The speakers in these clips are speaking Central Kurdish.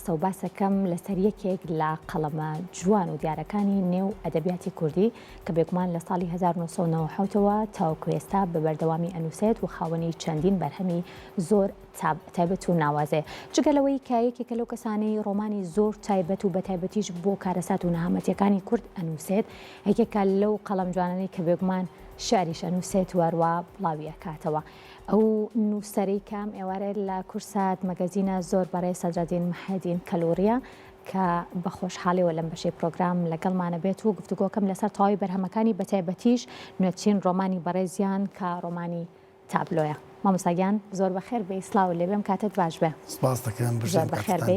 قسە و باسەکەم لەسەر یەکێک لە قەڵەمە جوان و دیارەکانی نێو ئەدەبیاتی کوردی کە بێگومان لە ساڵی 1990ەوە تاوەکو ئێستا بە بەردەوامی ئەنووسێت و خاوەنی چەندین بەرهەمی زۆر تایبەت و ناوازێ. جگەلەوەی کە یەکێکە لەو کەسانەی ڕۆمانی زۆر تایبەت و بە تایبەتیش بۆ کارەسات و نەهامەتیەکانی کورد ئەنووسێت، یەکێکە لەو قەڵەم جوانانەی کە بێگومان شاریش ئەنووسێت وەروە بڵاوی ئەکاتەوە. ئەو نووسەرەی کام ئێوارە لە کورسات مەگەزینە زۆر بەڕێ سەدرەدین محەدین کەلووریە کە بە خۆشحاڵیەوە لەم بەشەی پرۆگرام لەگەڵمانە بێت و گفتوگۆکەم لەسەر تەواوی بەرهەمەکانی بەتایبەتیش نوێچین ڕۆمانی بەڕێزیان کە ڕۆمانی تابلۆیە. مامۆستاگیان زۆر بەخێر بێ، ئیسلااو لێبێم کاتت باش بێ. سپاس دەکەم زۆر بەخێر بێ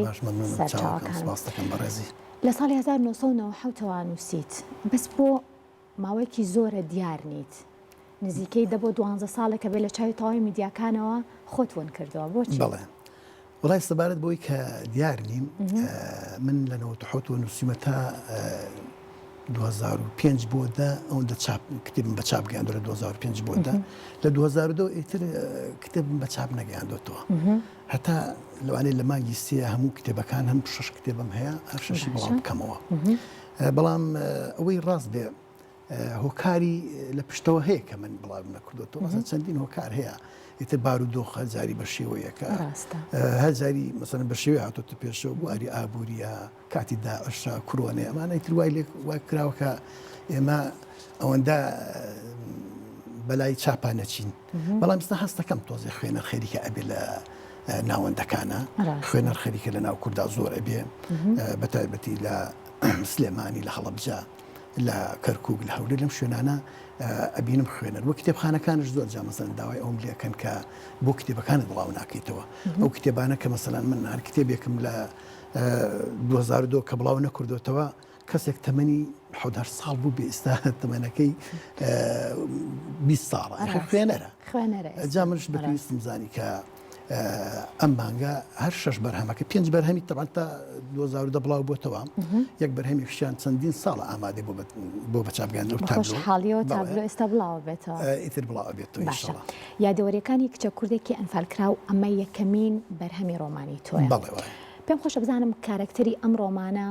سپاس دەکەم بەڕێزی. لە ساڵی 1990ەوە نووسیت، بەس بۆ ماوەیەکی زۆرە دیار نیت. نزیکەی دەبۆ 12 ساڵێکە بێ لە چاوی تەواوی میدیاکانەوە خۆت ون کردەوە. بۆچی؟ بەڵێ وڵای سەبارەت بۆی کە دیار نیم، من لە 90 نووسیمە تا 2005 بۆدا ئەوەندە کتێبم بە چاپ گەیاندووە. 2005 بۆدا لە 2002 ئیتر کتێبم بە چاپ نەگەیاندوێتەوە. هەتا لەوانەیە لە مانگی سێ هەموو کتێبەکان هەم 6 کتێبم هەیە، هەر شەشی بەڵام بکەمەوە. بەڵام ئەوەی ڕاست بێ هۆکاری لە پشتەوە هەیە کە من بڵاو نەکردوێتەوە. مەسەڵەن چەندین هۆکار هەیە، ئیتر بارودۆخ هەزاری بە شێوەیەکە، هەزاری مەسەڵەن بە شێوەیە هاتۆتە پێشەوە بۆ ئاری ئابووریە، کاتی داعشە، کڕۆنێ، ئەمانە ئیتر وای کراوە کە ئێمە ئەوەندە بەلای چاپان نەچین. بەڵام ئێستا هەست دەکەم تۆزێ خوێنەر خێریکە ئەبێ لە ناوەندەکانە، خوێنەر خێریکە لە ناو کووردا زۆر ئەبێ، بەتایبەتی لە سلێمانی، لە هەڵەبجە، لە کەرکووک، لە هەولێر، لەم شوێنانە ئەبینم خوێنەر. وە کتێبخانەکانش زۆر جا مەسەڵەن داوای ئەوم لێکەن کە بۆ کتێبەکانت بڵاو ناکەیتەوە. ئەو کتێبانە کە مەسەڵەن من هەر کتێبێکم لە 2002 کە بڵاو نەکردوێتەوە، کەسێک تەمەنی 17 ساڵ بوو، بێ ئێستا تەمەنەکەی 20 ساڵە، خوێنەرە. جا منش بەپێویستم زانی کە ئەم مانگە هەر 6 بەرهەمەکە 5 بەرهەمی تەبعەن تا 2010 بڵاو بۆتەوە، یەک بەرهەمیشیان چەندین ساڵە ئامادە بۆ بەچاپگەاندنەوە تابلۆ. خۆشحاڵیەوە تابلۆ ئێستا بڵاو بێتەوە، ئیتر بڵاو بێتەوە ئینشاڵڵا. یادەوەریەکانی کچە کوردێکی ئەنفالکراو ئەمە یەکەمین بەرهەمی ڕۆمانی تۆیە. بەڵێ پێم خۆشە بزانم کارکتەری ئەم ڕۆمانە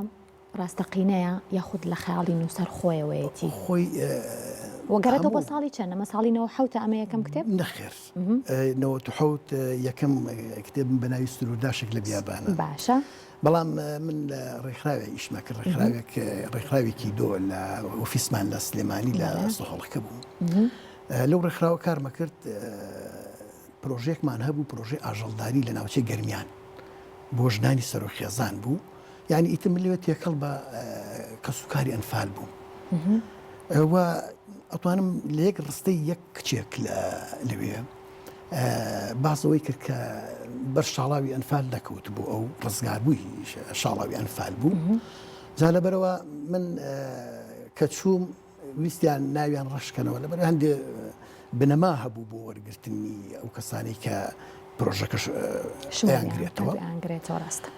ڕاستەقینەیە یاخود لە خەیاڵی نووسەر خۆیەوەیەتی؟ خۆی وەگەرێتەوە بە ساڵی چەندە؟ مە ساڵی 90 ئەمە یەکەم کتێب؟ نەخێر، 90 یەکەم کتێبم بە ناوی سروداشێک لە بیابانە. باشە. بەڵام من لە ڕێکخراوێ ئیشمە کرد، ڕێکخراوێکی دۆ لە ئۆفیسمان لە سلێمانی لە سۆهۆڵەکە بوو. لەو ڕێکخراوە کارمە کرد، پرۆژێکمان هەبوو، پرۆژەی ئاژەڵداری لە ناوچەی گەرمیان بۆ ژنانی سەرۆخێزان بوو. یعنی ئیتر من لەوێ تێکەڵ بە کەسوکاری ئەنفال بوو. ئەتوانم لە یەک ڕستەی یەک کچێک لەوێ باسەوەی کرد کە بەر شاڵاوی ئەنفال نەکەوت بوو، ئەو ڕزگار بووی شاڵاوی ئەنفال بوو. جا لەبەرەوە من کە چووم ویستیان ناویان ڕەشکەنەوە، لەبەر هەندێ بنەما هەبوو بۆ وەرگرتنی ئەو کەسانی کە پرۆژەکەش ئەیانگرێتەوە. ڕاستە.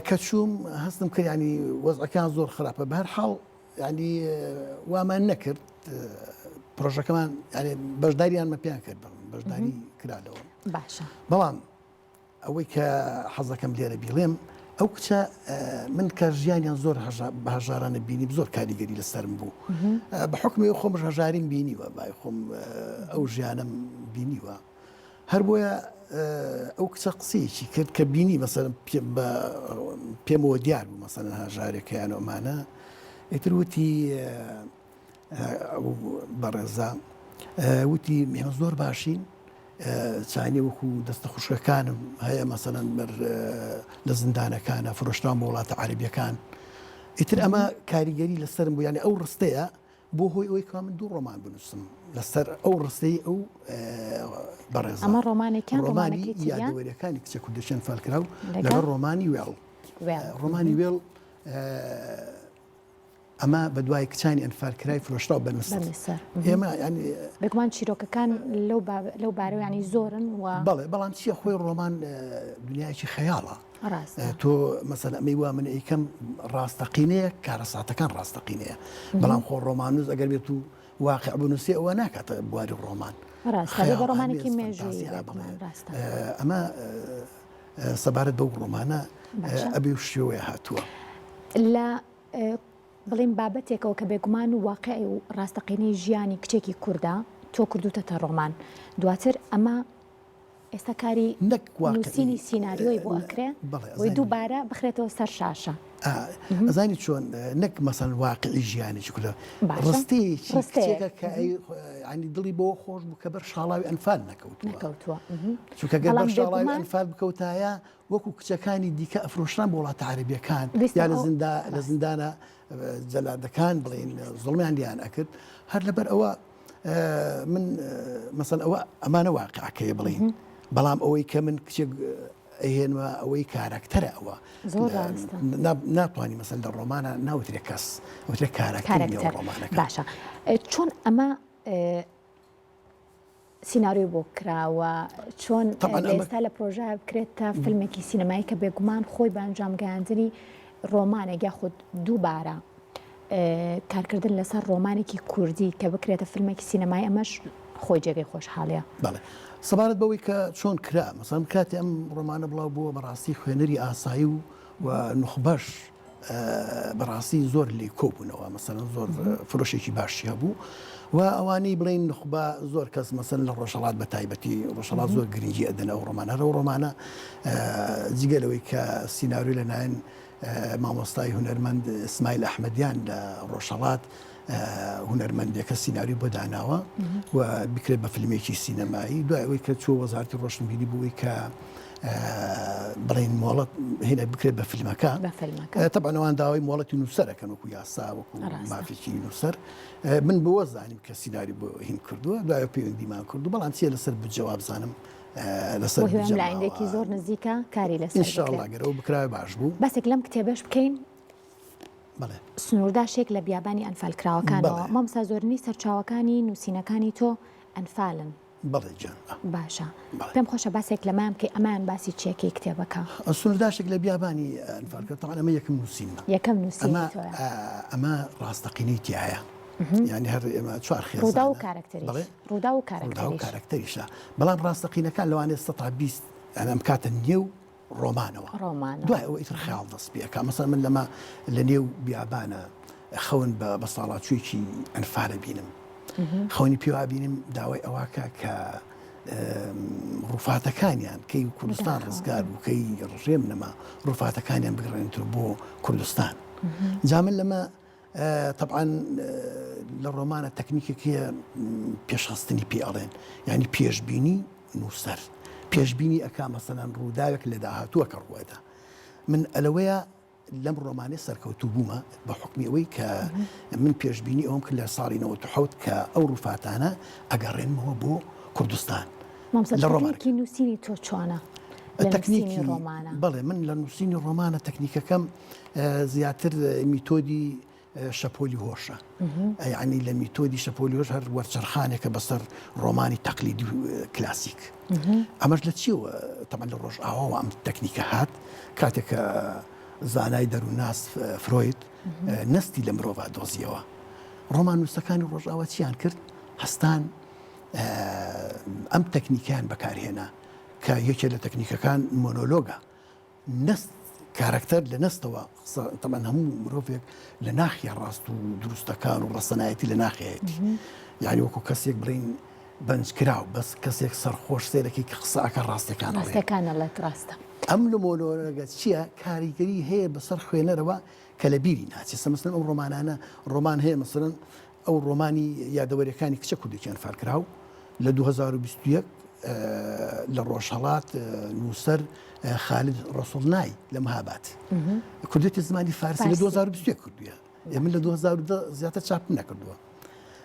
کە چووم هەستم کرد، ینی وەزعەکان زۆر خراپە. بە هەر حاڵ ینی وامان نەکرد، پرۆژەکەمان بەشداریانمە پێیان کرد، بەشداری کرالەوە. باشە. بەڵام ئەوەی کە حەزەکەم لێرە بیڵێم، ئەو کچە من کە ژیانیان زۆر بە هەژارانە بینی، زۆر کاریگەری لەسەرم بوو. بە حکمی خۆمش هەژاریم بینیوە، بای خۆم ئەو ژیانم بینیوە. هەر بۆیە ئەو کچە قسەیەکی کرد کە بینی مەسەڵەن پێمەوە دیار بوو، مەسەڵەن هەژارێکیان ئەمانە. ئیتر وتی بەڕێزە، وتی ئێمە زۆر باشین، چانی وەکو دەستە خوشکەکانم هەیە، مەسەڵەن لە زیندانەکانە فرۆشتوان بە وڵاتە عەرەبیەکان. ئیتر ئەمە کاریگەری لەسەرم بوو، یعنی ئەو ڕستەیە بۆ هۆی ئەوەی کە من 2 ڕۆمان بنووسم لەسەر ئەو ڕستەی ئەو بەڕێزە. ئەمە ڕۆمانێکیان ڕۆمانی یادەوەریەکانی کچە کوردەشی ئەنفالکراو لەگەڵ ڕۆمانی وێڵ. ڕۆمانی وێڵ ئەمە بە دوای کچانی ئەنفالکرای فرۆشتەوە بە میسر. ئێمە بێگومان چیرۆکەکان لەو بارەوە ینی زۆرن. بەڵێ، بەڵام چییە خۆی ڕۆمان دنیایکی خەیاڵە. تۆ مەسەڵەن ئەمەی وا من ئەیکەم ڕاستەقینەیە، کارەساتەکان ڕاستەقینەیە، بەڵام خۆ ڕۆمانوس ئەگەر بێت و واقع بنووسێ ئەوە ناکاتە بواری ڕۆمان. ڕۆمانێکی مێژووی ئەمە سەبارەت بەو ڕۆمانە ئەبێ و شێوەیە هاتووە لە بڵین بابەتێکەوە کە بێگومان و واقعی و ڕاستەقینەی ژیانی کچێکی کووردا تۆ کردوتە ڕۆمان دواتر ئەمە ئێستا کاری نووسینی سیناریۆی بۆ ئەکرێ وی دووبارە بخرێتەوە سەر شاشە ئەزانی چۆن نەک مەسەن واقعی ژیانێکی کوردە ڕستەیەکە کە ینی دڵی بۆ خۆش بوو کە بەر شاڵاوی ئەنفال نەکەوتووە چونکە گەر بەر شاڵاوی ئەنفال بکەوتایە وەکو کچەکانی دیکە ئەفرۆشتان بۆ وڵاتە عەرەبیەکان یا لە زیندانە جەلادەکان بڵێن زوڵمیان لیان ئەکرد هەر لەبەر ئەوە من مەسەن ئەوە ئەمانە واقعەکەیە بڵین بەڵام ئەوەی کە من کچێک ئەهێنوە ئەوەی کارکتەرە ئەوە ناتوانانی مەسەن لە ڕۆمانە ناوترێ کەس وترێ کارکتەر ڕۆمانەکە باشە چۆن ئەمە سیناریۆ بۆ کراوە چۆن ئێستا لە پرۆژە بکرێتە فیلمێکی سینەمایی کە بێگومان خۆی بە ئەنجامگەیاندنی ڕۆمانێک یاخود دووبارە کارکردن لەسەر ڕۆمانێکی کوردی کە بکرێتە فیلمێکی سینەمایی ئەمەش خۆی جێگەی خۆشحاڵەیە بەڵێ سەبارەت بەوەی کە چۆن کرا مەسەڵەن کاتی ئەم ڕۆمانە بڵاو بووە بەڕاستی خوێنەری ئاسایی و نوخبەش بەڕاستی زۆر لێ کۆبوونەوە مەسەڵەن زۆر فرۆشێکی باشی هەبوو و ئەوانەی بڵین نخبە زۆر کەس مەسەن لە ڕۆژهەڵات بە تایبەتی ڕۆژهەڵات زۆر گرنگی ئەدەنە ئەو ڕۆمانە و ڕۆمانە جگەلەوەی کە سیناریۆ لەلایەن مامۆستای هونەرمەند ئیسماعیل ئەحمەدیان لە ڕۆژهەڵات هونەرمەندێکە سیناریۆ بۆ داناوە و بکرێت بە فیلمێکی سینەمایی دوای ئەوەی کە چوە وەزارەتی ڕۆشنبیری بووی کە بڵین مۆڵەت هێنە بکرێت بە فیلمەکە طبعا ئەوان داوای مۆڵەتی نووسەرەکەن وەکو یاسا وەکو مافێکی نووسەر من بۆ وەزانیم کە سیناریۆ بۆ هین کردووە دوای پەیوەندیمان کردو بەڵام چیە لەسەر بجەواب بزانم لەسەر لایەندێکی زۆر نزیکە کاری لەسەر ئینشاءڵڵا گەرەوە بکراوە باش بوو بەسێک لەم کتێبەش بکەین سنوورداشێک لە بیابانی ئەنفالکراوەکانەوە مامۆستا زۆرنی سەرچاوەکانی نووسینەکانی تۆ ئەنفالن باشە پێم خۆشە باسێک لەمان کە ئەمان باسی چێکی کتێبەکە سنوورداشێک لە بیابانی ئەنفالکە تەوان ئەمە یەکەم نووسینمە ئەمە ڕاستەقینەی تایە یعنی هەر ئێمە چوار خێزانە ڕوودا و کارکتەریشە بەڵام ڕاستەقینەکان لەوانێت 120 ئەم کاتە نێو ڕۆمانەوە دوای ئەوە ئیتر خیاڵ دەست پێەکە مەسەڵەن من لەمە لە نێو بیابانە خەون بە ساڵاتچوویەکی ئەنفالە بینم خەونی پێوا بینیم داوای ئەوەکە کە ڕووفاتەکانیان کەی کوردستان ڕزگار بوو کەی ڕژێم نەما ڕووفاتەکانیان بگڕێنتر بۆ کوردستان جامن لەمە طبعا لە ڕۆمانە تەکنیکێکیە پێشخستنی پێ ئەڵێن یعنی پێشبینی نووسەر پێشبینی ئەکا مەسەڵەن ڕووداوێک لە داهاتووە کە ڕووەدا من ئەلەوەیە لەم ڕۆمانەی سەرکەوتوو بوومە بە حکمی ئەوەی کە من پێشبینی ئەوم کرد لە ساڵی 90 کە ئەو ڕووفاتانە ئەگەڕێنمەوە بۆ کوردستان لە ڕۆمانێکی نووسینی تۆ چۆنە تەکنیکی ڕۆمانە بەڵێ من لە نووسینی ڕۆمانە تەکنیکەکەم زیاتر میتۆدی شەپۆلی هۆشە یعنی لە میتۆدی شەپۆلی هۆش هەر وەرچەرخانێکە بەسەر ڕۆمانی تەقلیدی کلاسیک ئەمەش لە چیەوە تەمەن لە ڕۆژ ئاواوە ئەم تەکنیکە هات کاتێکە زانای دەرووناس فرۆید نستی لە مرۆڤ دۆزیەوە ڕۆمان نووسەکانی ڕۆژئاوا چیان کرد هەستان ئەم تەکنیکیان بەکارهێنا کە یەکێ لە تەکنیکەکان مۆنۆلۆگە نست کارکتەر لە نستەوە تەمەن هەموو مرۆڤێک لە ناخیە ڕاست و دروستەکان و ڕەسەنایەتی لە ناخیەتی یعنی وەکو کەسێک بڵین بەنجکراو بەس کەسێک سەرخۆش سێرەکی کە قسەکە ڕاستەکانە لە ڕاستە ئەم لە مۆنۆلۆگە چییە کاریگەری هەیە بەسەر خوێنەرەوە کە لە بیری ناچێت مەسەڵەن ئەم ڕۆمانانە ڕۆمان هەیە مەسەڵەن ئەو ڕۆمانی یادەوەریەکانی کچە کوردێکیان فارکراو لە 2021 لە ڕۆژهەڵات نووسەر خالد ڕەسوڵنای لە مەهاباد کوردێتی زمانی فارسی لە 2021 کردووە من لە 2010 زیاتر چاپ نەکردووە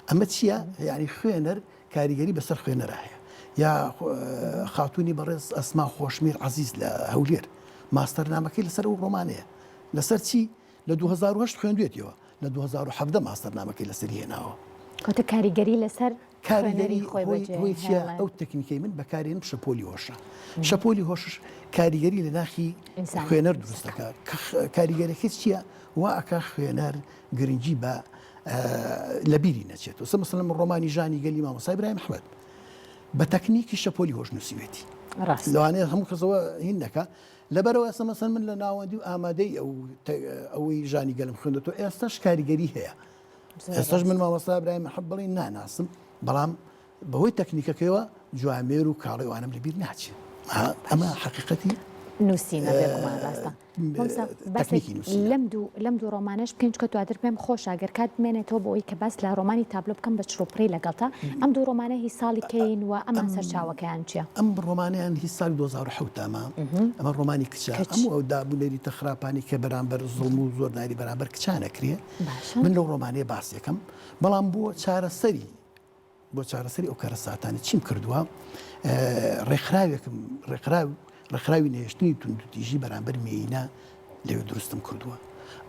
ئەمە چییە یعنی خوێنەر کاریگەری بەسەر خوێنەرە هەیە یا خاتوونی بەڕێز ئەسما خۆشمیر عەزیز لە هەولێر ماستەرنامەکەی لەسەر ئەو ڕۆمانەیە لەسەر چی لە 2008 خوێندوێتەوە لە 2017 ماستەرنامەکەی لەسەر هێناوە کاتە کاریگەری لەسەر کاریگەری خۆی چیە ئەو تەکنیکەی من بەکارێنم شەپۆلی هۆشە شەپۆلی هۆشش کاریگەری لە ناخی خوێنەر دروستەکە کاریگەرەکە چییە وا ئەکا خوێنەر گرنگی بە لە بیری نەچێت و مەسەڵەن ڕۆمانی ژانی گەلی مامۆستا ئیبراهیم ئەحمەد بە تەکنیکی شەپۆلی هۆش نووسیوێتی لەوانەیە هەموو کەسەوە هین نەکە لەبەرەوە ئێستا مەسەن من لە ناوەندی و ئامادەی ئەوەی ژانی گەلم خوێندەوە ئێستاش کاریگەری هەیە ئێستاش من مامۆستا ئیبراهیم محەب بڵێ ناناسم بەڵام بەهۆی تەکنیکەکەیەوە جوامێر و کاڵەوانم لەبیر ناچێت ئەمە حقیقەتی نووسینە بێگومان ڕاستە لەم دوو ڕۆمانش بکەین کە دواتر پێم خۆش ئەگەر کات بمێنێتەوە بۆ ئەوی کە باس لە ڕۆمانی تابلۆ بکەم بە چڕۆپڕی لەگەڵتە ئەم دوو ڕۆمانە هی ساڵی کەین و ئەمان سەرچاوەکەیان چییە؟ ئەم ڕۆمانیان هی ساڵی 2010 ئەمە ڕۆمانی کچە ئەموو ئەو دابوونەری تەخراپانی کە بەرامبەر زوڵم و زۆر ناری بەرامبەر کچانەکرێ من لەو ڕۆمانەیە باسیەکەم بەڵام بۆ چارەسەری ئەو کارە ساتانی چیم کردووە ڕێکخراوی نێشتنی توندوتیژی بەرامبەر مێینە لەوێ دروستم کردووە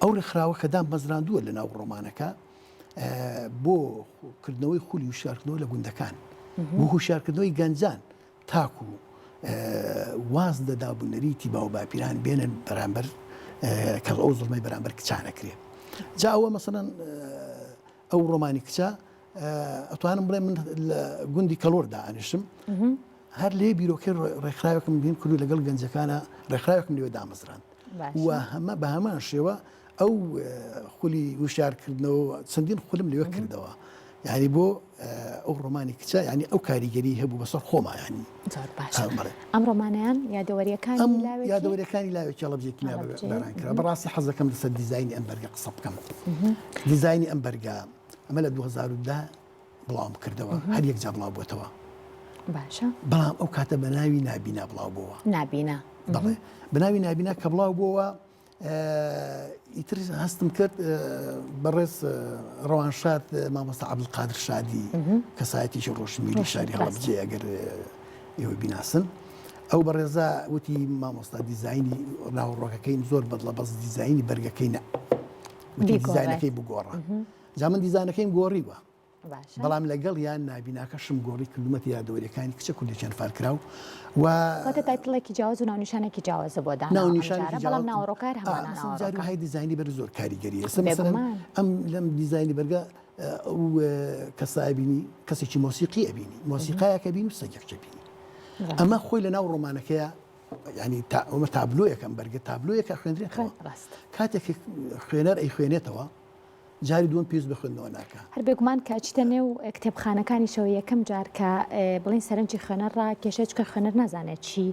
ئەو ڕێکخراوە کەدام مەزراندووە لە ناو ڕۆمانەکە بۆ کردنەوەی خولی وشارکردنەوە لە گوندەکان بۆ هوشارکردنەوەی گەنجان تاکو واز دەدابوونەری تیبا و باپیران بێنن بەرامبەر کە ئەو زڵمەی بەرامبەر کچانەکرێ جا ئەوە مەسەڵەن ئەو ڕۆمانی کچە ئەتوانم بڵێ من لە گوندی کەلۆردا ئانیشم هەر لێ بیرۆکەی ڕێکخراوێکم بین کردو لەگەڵ گەنجەکانە ڕێکخراوێکم لێوە دامەزران و هەمە بە هەمان شێوە ئەو خولی وشارکردنەوە چەندین خولم لێوە کردەوە یعنی بۆ ئەو ڕۆمانی کچە ینی ئەو کاریگەری هەبوو بەسەر خۆما ینی ئەم ڕۆمانیان یادەوەریەکانی لاوێکی هەڵەبجێکی باران کرا بەڕاستی حەزەکەم لەسەر دیزایانی ئەم بەرگە قسە بکەم دیزایانی ئەم بەرگە ئەمە لە 2010 بڵاوم کردەوە هەر یەک جا بڵاو بووتەوە باشە بەڵام ئەو کاتە بە ناوی نابینا بڵاو بووە نابینا بەڵێ بەناوی نابینا کە بڵاو بووە ئیتر هەستم کرد بەڕێز ڕەوانشاد مامۆستا عەبدولقادر شادی کەسایەتیشی ڕۆشنبیری شاری هەڵەبجێ ئەگەر ئێوە بیناسن ئەو بەڕێزا وتی مامۆستا دیزایانی ناوەڕۆکەکەی زۆر بەدڵە بەس دیزایانی بەرگەکەی نە وتی دیزایانەکەی بگۆڕە جا من دیزایانەکەیم گۆڕیوە بەڵام لەگەڵ یان نابیناکەشم گۆڕی کردومەتی یادەوەریەکانی کچە کوردێکیان فارکراو و تایتڵێکی جیاواز و ناونیشانێکی جیاوازە بۆ بەڵام ناوەڕۆکار هەمان های دیزایانی بەر زۆر کاریگەریە ئەم لەم دیزایانی بەرگە ئەو کەسای بینی کەسێکی مۆسیقی ئەبینی مۆسیقایەکە بین و سەگێکچە بینی ئەمە خۆی لە ناو ڕۆمانەکەیە ینی ئەمە تابلۆیەکەم بەرگە تابلۆیەکە خوێندرێتەوە کاتێک خوێنەر ئەی خوێنێتەوە جاری دوم پێویست بە خوێندنەوە ناکە هەر بێگومان کە چتە نێو کتێبخانەکانی شەوە یەکەم جار کە بڵین سەرنجی خوێنەرڕا کێشەیە چکە خوێنەر نازانێت چی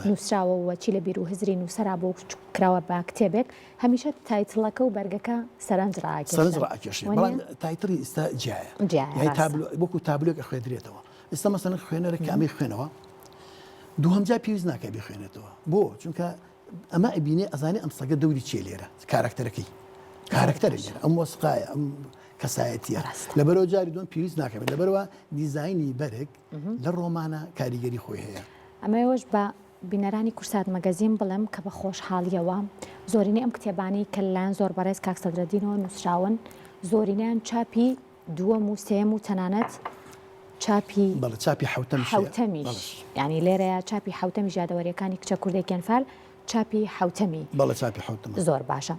نووسراوەوە چی لە بیر و هزری نووسرا بۆ کراوە بە کتێبێک هەمیشە تایتڵەکە و بەرگەکە سەرنجڕاکێشێ بەڵام تایتڵی ئێستا جیایە وەکو تابلۆکە خوێندرێتەوە ئێستا مەسەڵەن خوێنەرێک ئەمەی خوێنەوە دووهەم جا پێویست ناکە بخوێنێتەوە بۆ چونکە ئەمە ئەبینێ ئەزانێ ئەم سەگە دەوری چێ لێرە کارکتەرەکەی کارکتەرێک ئەم وەسقایە ئەم کەسایەتیە لەبەرەوە جاری دوم پێویست ناکەوێت لەبەرەوە دیزایانی بەرێک لە ڕۆمانە کاریگەری خۆی هەیە ئەمەوەش بە بینەرانی کورسات مەگەزین بڵێم کە بە خۆشحاڵیەوە زۆرینەی ئەم کتێبانی کە لەلایەن زۆر بەڕێز کاک سەدرەدینەوە نووسراون زۆرینیان چاپی دووەم و سێم و تەنانەت چاپی حوتەمیش ینی لێرەیە چاپی حوتەمی یادەوەریەکانی کچە کوردێکیان فال چاپی حوتەمی زۆر باشە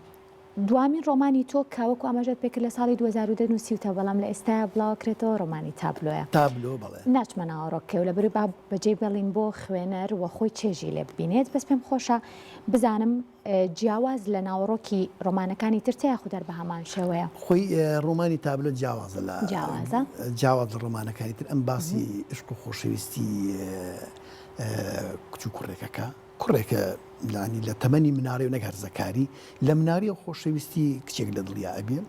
دوامین ڕۆمانی تۆ کاوەکو ئاماژەت پێکرد لە ساڵی 2010 بەڵام لە ئێستا بڵاوکرێتەوە ڕۆمانی تابلۆیە ناچمە ناوەڕۆکێ و لەبەر با بەجێ بەڵین بۆ خوێنەر و خۆی چێژی لێ ببینێت بەس پێم خۆشە بزانم جیاواز لە ناوەڕۆکی ڕۆمانەکانی ترتەیە خودەر بە هەمان شێوەیە خۆی ڕۆمانی تابلۆ جیاوازە لە جیاواز لە ڕۆمانەکانی تر ئەم باسی عشق و خۆشەویستی کچ و کوڕێکەکە کوڕێکە لانی لە تەمەنی مناڕی و نەگەرزەکاری لە مناری و خۆشەویستی کچێک لە دڵیا ئەبێ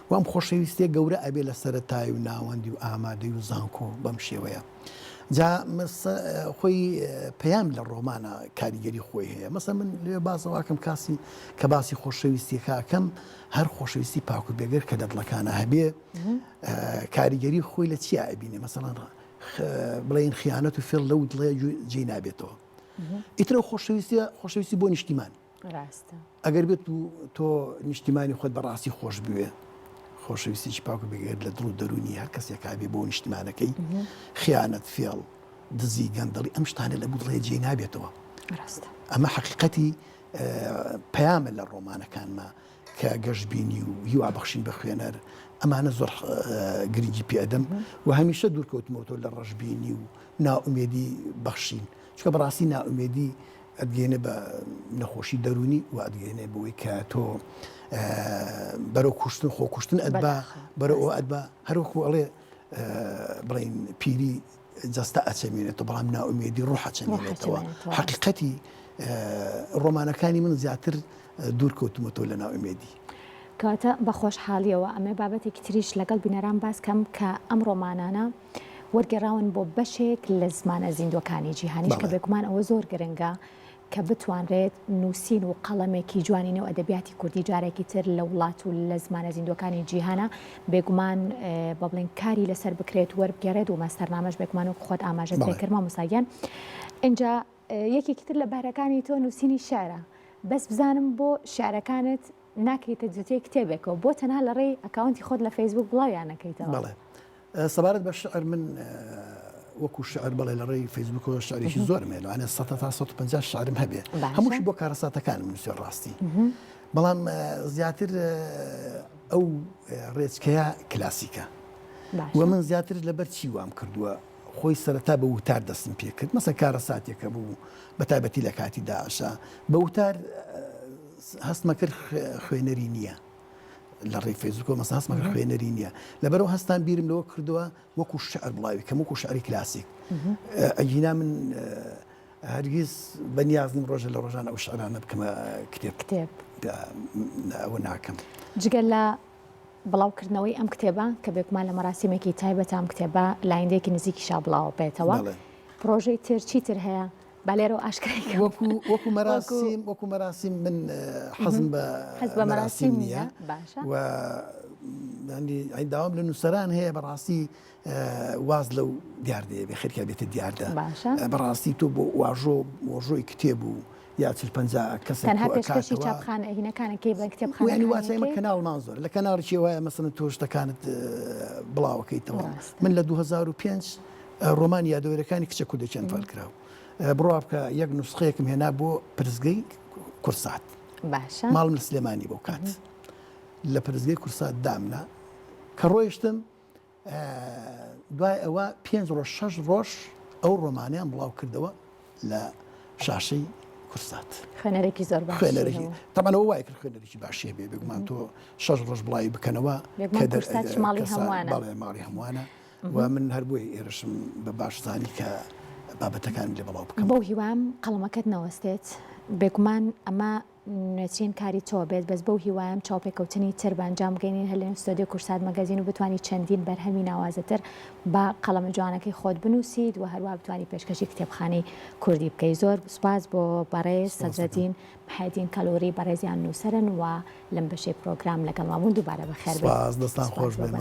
و ئەم خۆشەویستیە گەورە ئەبێ لە سەرەتای و ناوەندی و ئامادەی و زانکۆ بەم شێوەیە جا خۆی پەیام لە ڕۆمانە کاریگەری خۆی هەیە مەسە من لێ بازەواکەم کاسی کە باسی خۆشەویستیەکەکەم هەر خۆشەویستی پاکو بێگەر کە لە دڵەکانە هەبێ کاریگەری خۆی لە چی ئەبینێ مەسەڵەن بڵێن خیانەت و فێڵ لەو دڵێ جێ نابێتەوە ئیترە خۆشەویستی بۆ نیشتیمان ئەگەر بێت تۆ نیشتیمانی خۆت بەڕاستی خۆش بوێ خۆشەویستیی پاکو بگەێت لە دڵ و دەرونی هەر کەسێک کابێ بۆ نیشتیمانەکەی خیانەت فێڵ دزی گەندەڵی ئەم شتانە لە بڵێ جێ نابێتەوە ئەمە حقیقەتی پەیامە لە ڕۆمانەکانمە کە گەشتبینی و هیوا بەخشین بە خوێنەر ئەمانە زۆر گرنگی پێدەم و هەمیشە دوورکەوتمەوە لە ڕەشبینی و ناومێدی بەخشین چکە بەڕاستی ناومێدی ئەدگەێنێ بە نەخۆشی دەرونی و ئەدگەێنێ بەوەی کە تۆ بەرەو کوشتن خۆ کوشتن ئەدبا بەرەو ئەو ئەدبا هەروەکو ئەڵێ بڵین پیری جەستە ئەچەمێنێتەوە بەڵام ناومێدی ڕۆح ئەچەمێنێتەوە حەقیقەتی ڕۆمانەکانی من زیاتر دوور کەوتمەوە لە ناومێدی. کەواتە بە خۆشحاڵیەوە ئەمێ بابەتێکی تریش لەگەڵ بینەران باس کەم کە ئەم ڕۆمانانە وەرگێڕاون بۆ بەشێک لە زمانە زیندوەکانی جیهانیش کە بێگومان ئەوە زۆر گرنگە کە بتوانرێت نووسین و قەڵەمێکی جوانی نێو ئەدەبیاتی کوردی جارێکی تر لە وڵات و لە زمانە زیندوەکانی جیهانە بێگومان بە بڵین کاری لەسەر بکرێت وەربگێڕێت و مەستەرنامەش بێگومان و خۆت ئاماژە پێکردمە موساگیان. اینجا یەکێکی تر لە بەرەکانی تۆ نووسینی شعرە، بەس بزانم بۆ شعرەکانت ناکەیتە جوتەی کتێبێکەوە بۆ تەنها لە ڕێی ئەکاونتی خۆت لە فەیسبوک بڵاویان نەکەیتەوە؟ بەڵێ سەبارەت بە شعر من وەکو شعر بەڵێ لە ڕێی فەیسبوکەوە شعرێکی زۆرمێ لەوانێ 100 تا 150 شعرم هەبێ هەمووشی بۆ کارەساتەکانم نووسێ ڕاستی، بەڵام زیاتر ئەو ڕێچکەیە کلاسیکە و من زیاتر لەبەر چی وام کردووە خۆی سەرەتا بە وتار دەستم پێ کرد مەسە کارەساتێکە بوو بە تایبەتی لە کاتی داعشە بە وتار هەستمە کرد خوێنەری نییە لە ڕێی فەیسبوکەوە مەسە هەستمە کرد خوێنەری نییە لەبەرەوە هەستان بیرم لەوە کردووە وەکو شعر بڵاوی کەم وەکو شعری کلاسیک ئەگینا من هەرگیز بەنیازم ڕۆژە لە ڕۆژانە ئەو شعرانە بکەمە کتێب ئەوە ناکەم. جگەل لە بڵاوکردنەوەی ئەم کتێبە کە بێگومان لە مەراسیمێکی تایبەت ئەم کتێبە لایندێکی نزیکیشا بڵاوە بێتەوە پرۆژەی تر چیتر هەیە با لێرە ئاشکرای وەکو مەراسیم من حەزم بە مەراسیم نییە و داوام لە نووسەران هەیە بەڕاستی واز لەو دیاردەیە بێ خێرکە بێتە دیاردە بەڕاستی تۆ بۆ واژۆی کتێب و یا 50 کەسێک تەنها پێشکەشی چاپخانە ئەهینەکانەکەی بە کتێبخانە ینی واتایمە کەناڵمان زۆر لە کەناڵی وایە مەسەن تۆ شتەکانت بڵاوەکەیتەوە من لە 2005 ڕۆمان یادەوەریەکانی کچە کودەچەند فەرکراوە بڕوا بکە یەک نوسخەیەکم هێنا بۆ پرزگەی کورسات ماڵم لە سلێمانی بۆ کات لە پرزگەی کورسات دامنا کە ڕۆیشتم دوای ئەوە 5 ڕۆژ 6 ڕۆژ ئەو ڕۆمانیان بڵاو کردەوە لە شاشەی کورسات خوێنەرێکی زۆر خوێنەرێکی تەمەنەوە وای کرد خوێنەرێکی باشیە بێ بێگومان تۆ 6 ڕۆژ بڵاوی بکەنەوە ماڵی هەمووانە بەڵێ ماڵی هەمووانە و من هەر بۆی ئێرشم بە باشزانی کە بابەتەکان لێ بڵاو بکەم. بەو هیوام قەڵەمەکەت نەوەستێت بێگومان ئەمە نوێترین کاری تۆ بێت بەس بەو هیوایم چاوپێکەوتنی تر بەنجام بگەینین هەر لە ستۆدیۆ کورسات مەگەزین و بتوانانی چەندین بەرهەمی ناوازەتر بە قەڵەمە جوانەکەی خۆت بنووسیت و هەروە بتوانانی پێشکەشی کتێبخانەی کوردی بکەی. زۆر سوپاس بۆ بەڕێز سەدرەدین محەدین کەلۆری بەڕێزیان نووسەرن و لەم بەشەی پرۆگرام لەگەڵ مامون دووبارە بەخێر بێت. دەستان خۆش بێن.